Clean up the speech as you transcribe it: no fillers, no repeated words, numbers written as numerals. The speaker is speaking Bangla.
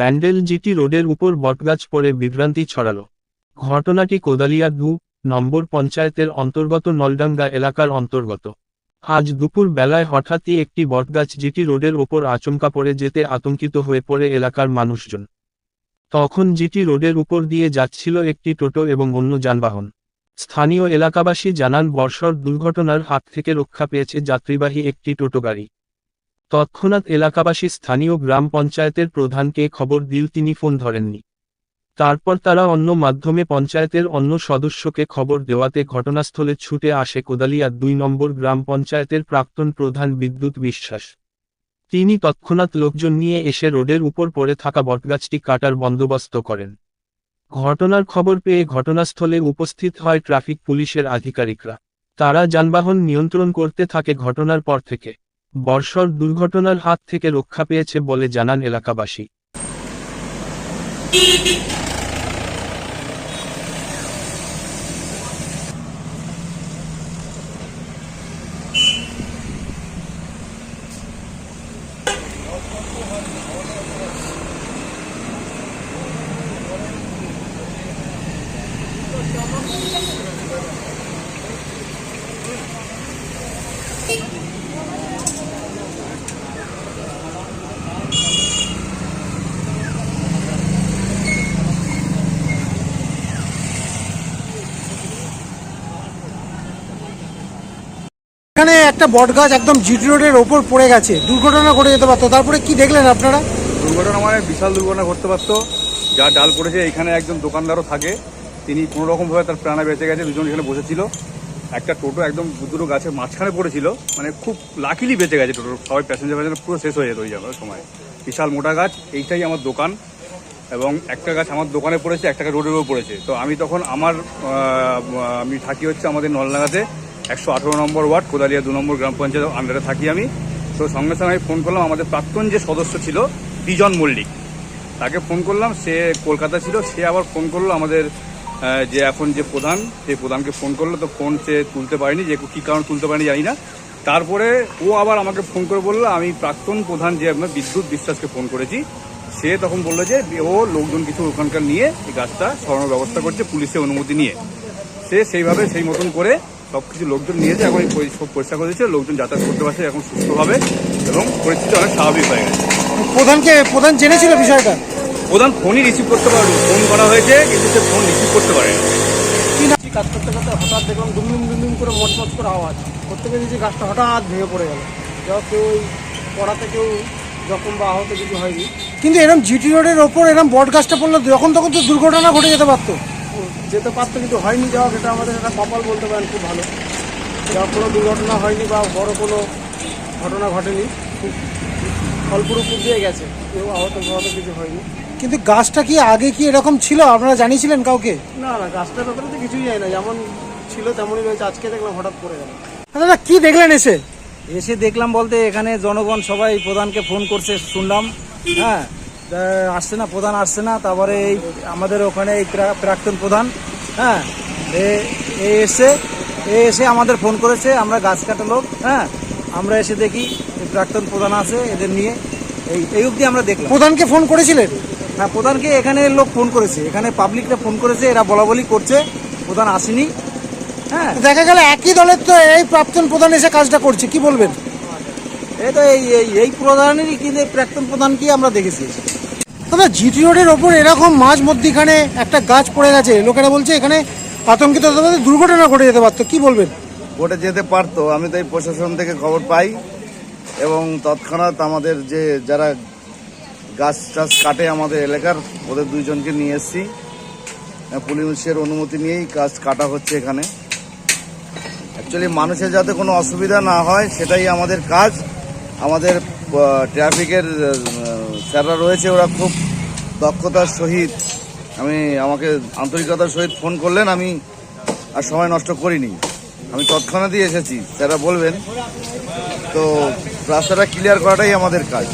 ব্যান্ডেল জিটি রোডের উপর বটগাছ পড়ে বিভ্রান্তি ছড়ালো। ঘটনাটি কোদালিয়া ২ নম্বর পঞ্চায়েতের অন্তর্গত নলডাঙ্গা এলাকার অন্তর্গত। আজ দুপুর বেলায় হঠাৎই একটি বটগাছ জিটি রোডের ওপর আচমকা পড়ে যেতে আতঙ্কিত হয়ে পড়ে এলাকার মানুষজন। তখন জিটি রোডের উপর দিয়ে যাচ্ছিল একটি টোটো এবং অন্য যানবাহন। স্থানীয় এলাকাবাসী জানান বর্ষর দুর্ঘটনার হাত থেকে রক্ষা পেয়েছে যাত্রীবাহী একটি টোটো গাড়ি। তৎক্ষণাৎ এলাকাবাসী স্থানীয় গ্রাম পঞ্চায়েতের প্রধানকে খবর দিল, তিনি ফোন ধরেননি। তারপর তারা অন্য মাধ্যমে পঞ্চায়েতের অন্য সদস্যকে খবর দেওয়াতে ঘটনাস্থলে ছুটে আসে কোদালিয়া ২ নম্বর গ্রাম পঞ্চায়েতের প্রাক্তন প্রধান বিদ্যুৎ বিশ্বাস। তিনি তৎক্ষণাৎ লোকজন নিয়ে এসে রোডের উপর পড়ে থাকা বটগাছটি কাটার বন্দোবস্ত করেন। ঘটনার খবর পেয়ে ঘটনাস্থলে উপস্থিত হয় ট্রাফিক পুলিশের আধিকারিকরা। তারা যানবাহন নিয়ন্ত্রণ করতে থাকে। ঘটনার পর থেকে বর্ষর দুর্ঘটনার হাত থেকে রক্ষা পেয়েছে বলে জানান এলাকাবাসী। এখানে একটা বটগাছ একদম জিটি রোডের ওপর পড়ে গেছে, দুর্ঘটনা ঘটে যেতে পারতো। তারপরে কি দেখলেন আপনারা? দুর্ঘটনা মানে বিশাল দুর্ঘটনা ঘটতে পারতো। যা ডাল পড়েছে, এখানে একজন দোকানদারও থাকে, তিনি কোনো রকমভাবে তার প্রাণে বেঁচে গেছে। দুজন এখানে বসেছিল, একটা টোটো একদম দুটো গাছের মাঝখানে পড়েছিল, মানে খুব লাকিলি বেঁচে গেছে টোটোর সবাই প্যাসেঞ্জার পুরো শেষ হয়ে যেত ওই যাওয়ার সময়। বিশাল মোটা গাছ, এইটাই আমার দোকান, এবং একটা গাছ আমার দোকানে পড়েছে, একটা গাছ রোডের উপর পড়েছে। তো আমি তখন আমি থাকি হচ্ছে আমাদের নলডাঙ্গাতে 118 নম্বর ওয়ার্ড কোদালিয়া 2 নম্বর গ্রাম পঞ্চায়েত আন্ডারে থাকি আমি। তো সঙ্গে সঙ্গে আমি ফোন করলাম আমাদের প্রাক্তন যে সদস্য ছিল বিজন মল্লিক, তাকে ফোন করলাম। সে কলকাতা ছিল, সে আবার ফোন করলো আমাদের যে এখন যে প্রধান, সেই প্রধানকে ফোন করলো। তো ফোন সে তুলতে পারেনি, যে কী কারণ তুলতে পারেনি জানি না। তারপরে ও আবার আমাকে ফোন করে বললো আমি প্রাক্তন প্রধান যে আপনার বিদ্যুৎ বিশ্বাসকে ফোন করেছি। সে তখন বললো যে ও লোকজন কিছু ওখানকার নিয়ে এই গাছটা সরানোর ব্যবস্থা করছে পুলিশের অনুমতি নিয়ে। সে সেইভাবে সেই মতন করে সব কিছু লোকজন নিয়েছে, এখন সব পরিষ্কার করে দিচ্ছে, লোকজন যাতায়াত করতে পারছে এখন সুস্থভাবে, এবং পরিস্থিতি অনেক স্বাভাবিক হয়ে গেছে। প্রধান জেনেছিল বিষয়টা? প্রধান ফোনই রিসিভ করতে পারবে, ফোন করা হয়েছে কিন্তু সে ফোন রিসিভ করতে পারে না। কাজ করতে করতে হঠাৎ দেখলাম দুম করে মচমচ করে আওয়াজ করতে গিয়ে যে গাছটা হঠাৎ ভেঙে পড়ে গেল। যা কেউ পড়াতে কেউ জখম বা আহত কিছু হয়নি, কিন্তু এরকম জিটি রোডের ওপর এরকম বট গাছটা পড়লো যখন তখন তো দুর্ঘটনা ঘটে যেতে পারতো, কিন্তু হয়নি। যাওয়া এটা আমাদের একটা কপাল বলতে পারেন, খুব ভালো। যাওয়া কোনো দুর্ঘটনা হয়নি বা বড় কোনো ঘটনা ঘটেনি, খুব অল্পর উপর দিয়ে গেছে, কেউ আহত কিছু হয়নি। কিন্তু গাছটা কি আগে কি এরকম ছিল, আপনারা জানিয়েছিলেন কাউকে? না, গাছটার ব্যাপারে তো কিছুই যায় না, যেমন ছিল তেমনই রয়েছে। আজকে দেখলাম হঠাৎ পড়ে গেল। দাদা কি দেখলেন? এসে দেখলাম বলতে এখানে জনগণ সবাই প্রধানকে ফোন করছে শুনলাম। হ্যাঁ, আসছে না, প্রধান আসছে না। তারপরে এই আমাদের ওখানে এই প্রাক্তন প্রধান, হ্যাঁ, এসে আমাদের ফোন করেছে। আমরা গাছ কাটা লোক, হ্যাঁ, আমরা এসে দেখি প্রাক্তন প্রধান আছে, এদের নিয়ে এই অবধি আমরা দেখলাম। প্রধানকে ফোন করেছিলেন? হ্যাঁ, প্রধানকে এখানে লোক ফোন করেছে, এখানে পাবলিকরা ফোন করেছে, এরা বলাবলি করছে, প্রধান আসেনি। হ্যাঁ, দেখা গেল একই দলের তো এই প্রাক্তন প্রধান এসে কাজটা করছে, কি বলবেন? এই তো এই প্রধানেরই, কিন্তু প্রাক্তন প্রধানকে আমরা দেখেছি। দাদা জিটি রোডের ওপর এরকম মাঝ মধ্যিখানে একটা গাছ পড়ে গেছে, লোকেরা বলছে এখানে আতঙ্কিত দুর্ঘটনা ঘটে যেতে পারতো, কি বলবেন? ঘটে যেতে পারতো। আমি তো এই প্রশাসন থেকে খবর পাই, এবং তৎক্ষণাৎ আমাদের যে যারা গাছ টাছ কাটে আমাদের এলাকার, ওদের 2 জনকে নিয়ে এসেছি। পুলিশের অনুমতি নিয়েই গাছ কাটা হচ্ছে এখানে। অ্যাকচুয়ালি মানুষের যাতে কোনো অসুবিধা না হয় সেটাই আমাদের কাজ। আমাদের ট্রাফিকের স্যাররা রয়েছে, ওরা খুব দক্ষতার সহিত আমাকে আন্তরিকতার সহিত ফোন করলেন। আমি আর সময় নষ্ট করিনি, আমি তৎক্ষণাৎই এসেছি। স্যাররা বলবেন, তো রাস্তাটা ক্লিয়ার করাটাই আমাদের কাজ।